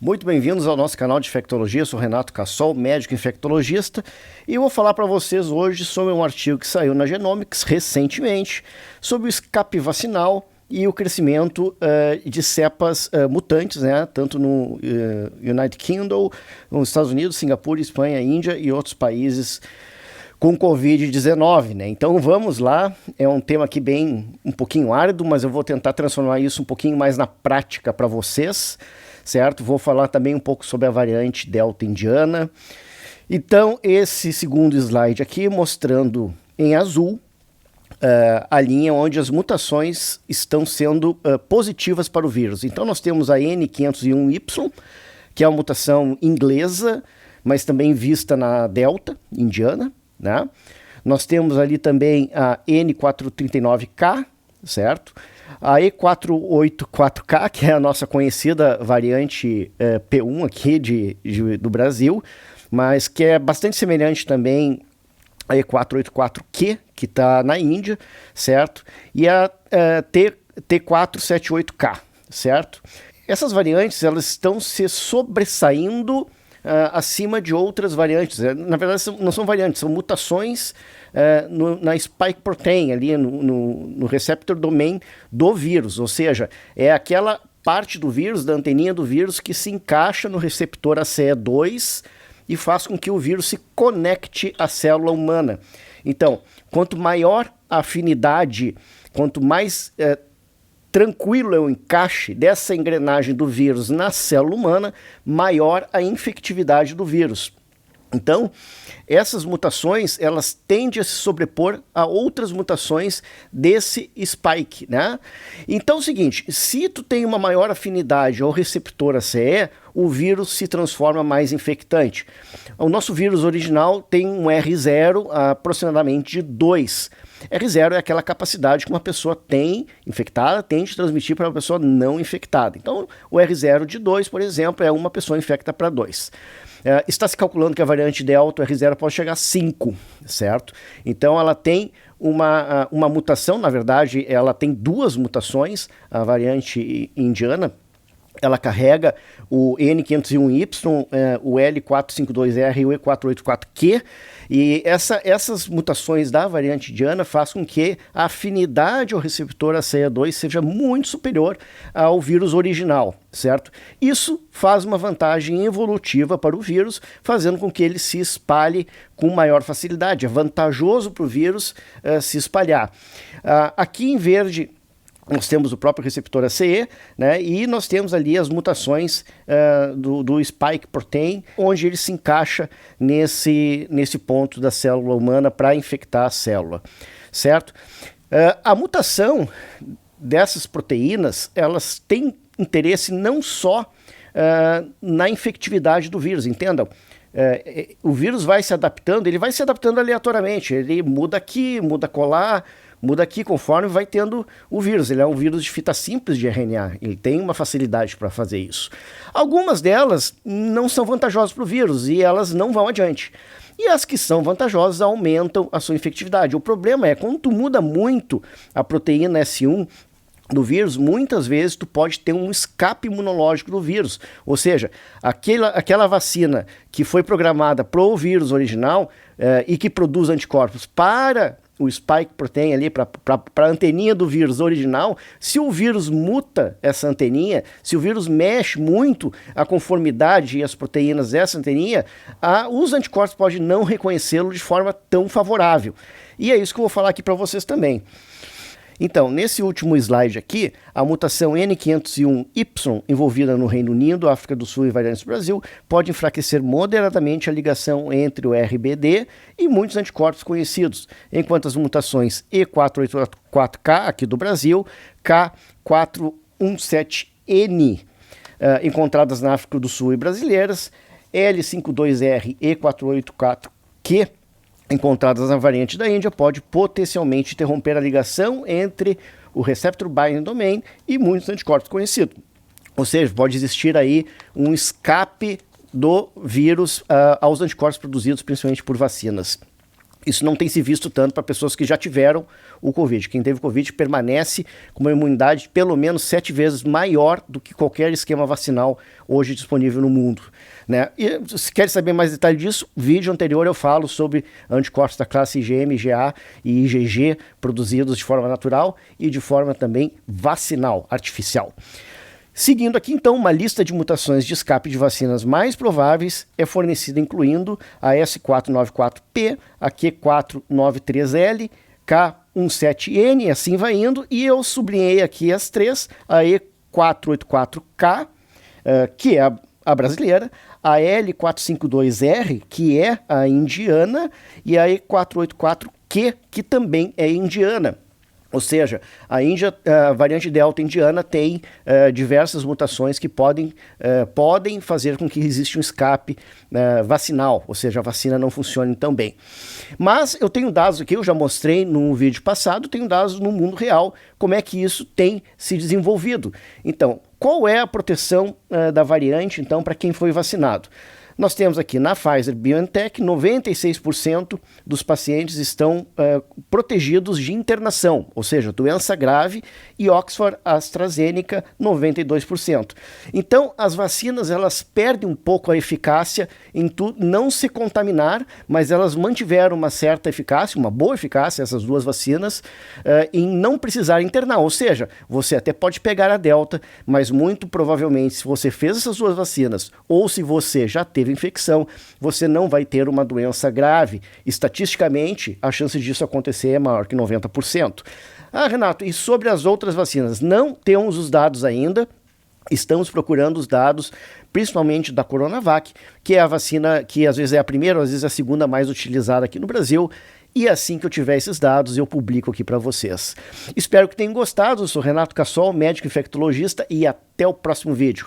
Muito bem-vindos ao nosso canal de infectologia. Eu sou Renato Cassol, médico infectologista, e eu vou falar para vocês hoje sobre um artigo que saiu na Genomics recentemente sobre o escape vacinal e o crescimento de cepas mutantes, né, tanto no United Kingdom, nos Estados Unidos, Singapura, Espanha, Índia e outros países com Covid-19, né? Então vamos lá, é um tema aqui um pouquinho árido, mas eu vou tentar transformar isso um pouquinho mais na prática para vocês, certo? Vou falar também um pouco sobre a variante Delta indiana. Então esse segundo slide aqui mostrando em azul a linha onde as mutações estão sendo positivas para o vírus. Então nós temos a N501Y, que é uma mutação inglesa, mas também vista na Delta indiana, né? Nós temos ali também a N439K, certo? A E484K, que é a nossa conhecida variante P1 aqui do Brasil, mas que é bastante semelhante também a E484Q, que está na Índia, certo? E a T478K, certo? Essas variantes, elas estão se sobressaindo acima de outras variantes. Na verdade, não são variantes, são mutações na spike protein, ali no receptor domain do vírus, ou seja, é aquela parte do vírus, da anteninha do vírus, que se encaixa no receptor ACE2 e faz com que o vírus se conecte à célula humana. Então, quanto maior a afinidade, quanto mais tranquilo é o encaixe dessa engrenagem do vírus na célula humana, maior a infectividade do vírus. Então, essas mutações, elas tendem a se sobrepor a outras mutações desse spike, né? Então é o seguinte, se tu tem uma maior afinidade ao receptor ACE, o vírus se transforma mais infectante. O nosso vírus original tem um R0 aproximadamente de 2. R0 é aquela capacidade que uma pessoa tem infectada, tem de transmitir para uma pessoa não infectada. Então, o R0 de 2, por exemplo, é uma pessoa infecta para 2. Está se calculando que a variante Delta, o R0, pode chegar a 5, certo? Então ela tem uma mutação, na verdade, ela tem duas mutações, a variante indiana. Ela carrega o N501Y, o L452R e o E484Q, e essas mutações da variante indiana fazem com que a afinidade ao receptor ACE2 seja muito superior ao vírus original, certo? Isso faz uma vantagem evolutiva para o vírus, fazendo com que ele se espalhe com maior facilidade. É vantajoso para o vírus se espalhar. Aqui em verde nós temos o próprio receptor ACE, né, e nós temos ali as mutações do spike protein, onde ele se encaixa nesse ponto da célula humana para infectar a célula, certo? A mutação dessas proteínas, elas têm interesse não só na infectividade do vírus, entendam? O vírus vai se adaptando, ele vai se adaptando aleatoriamente, ele muda aqui, muda colar, muda aqui conforme vai tendo o vírus. Ele é um vírus de fita simples de RNA, ele tem uma facilidade para fazer isso. Algumas delas não são vantajosas para o vírus e elas não vão adiante. E as que são vantajosas aumentam a sua infectividade. O problema é quando tu muda muito a proteína S1 do vírus, muitas vezes tu pode ter um escape imunológico do vírus, ou seja, aquela vacina que foi programada para o vírus original e que produz anticorpos para o spike protein ali, para a anteninha do vírus original, se o vírus muta essa anteninha, se o vírus mexe muito a conformidade e as proteínas dessa anteninha, os anticorpos podem não reconhecê-lo de forma tão favorável. E é isso que eu vou falar aqui para vocês também. Então, nesse último slide aqui, a mutação N501Y, envolvida no Reino Unido, África do Sul e variantes do Brasil, pode enfraquecer moderadamente a ligação entre o RBD e muitos anticorpos conhecidos, enquanto as mutações E484K, aqui do Brasil, K417N, encontradas na África do Sul e brasileiras, L52R e E484Q, encontradas na variante da Índia, pode potencialmente interromper a ligação entre o receptor binding domain e muitos anticorpos conhecidos. Ou seja, pode existir aí um escape do vírus aos anticorpos produzidos principalmente por vacinas. Isso não tem se visto tanto para pessoas que já tiveram o Covid. Quem teve Covid permanece com uma imunidade pelo menos 7 vezes maior do que qualquer esquema vacinal hoje disponível no mundo, né? E se quer saber mais detalhes disso, vídeo anterior eu falo sobre anticorpos da classe IgM, IgA e IgG produzidos de forma natural e de forma também vacinal, artificial. Seguindo aqui, então, uma lista de mutações de escape de vacinas mais prováveis é fornecida incluindo a S494P, a Q493L, K17N, e assim vai indo, e eu sublinhei aqui as três, a E484K, que é a brasileira, a L452R, que é a indiana, e a E484Q, que também é indiana. Ou seja, a variante Delta indiana tem diversas mutações que podem fazer com que exista um escape vacinal, ou seja, a vacina não funcione tão bem. Mas eu tenho dados aqui, eu já mostrei no vídeo passado, tenho dados no mundo real, como é que isso tem se desenvolvido. Então, qual é a proteção da variante, então, para quem foi vacinado? Nós temos aqui na Pfizer-BioNTech, 96% dos pacientes estão protegidos de internação, ou seja, doença grave, e Oxford-AstraZeneca, 92%. Então, as vacinas elas perdem um pouco a eficácia em não se contaminar, mas elas mantiveram uma certa eficácia, uma boa eficácia, essas duas vacinas, em não precisar internar. Ou seja, você até pode pegar a Delta, mas muito provavelmente, se você fez essas duas vacinas, ou se você já teve infecção, você não vai ter uma doença grave. Estatisticamente, a chance disso acontecer é maior que 90%. Ah, Renato, e sobre as outras vacinas? Não temos os dados ainda. Estamos procurando os dados, principalmente da Coronavac, que é a vacina que às vezes é a primeira, às vezes é a segunda mais utilizada aqui no Brasil. E assim que eu tiver esses dados, eu publico aqui para vocês. Espero que tenham gostado. Eu sou Renato Cassol, médico infectologista, e até o próximo vídeo.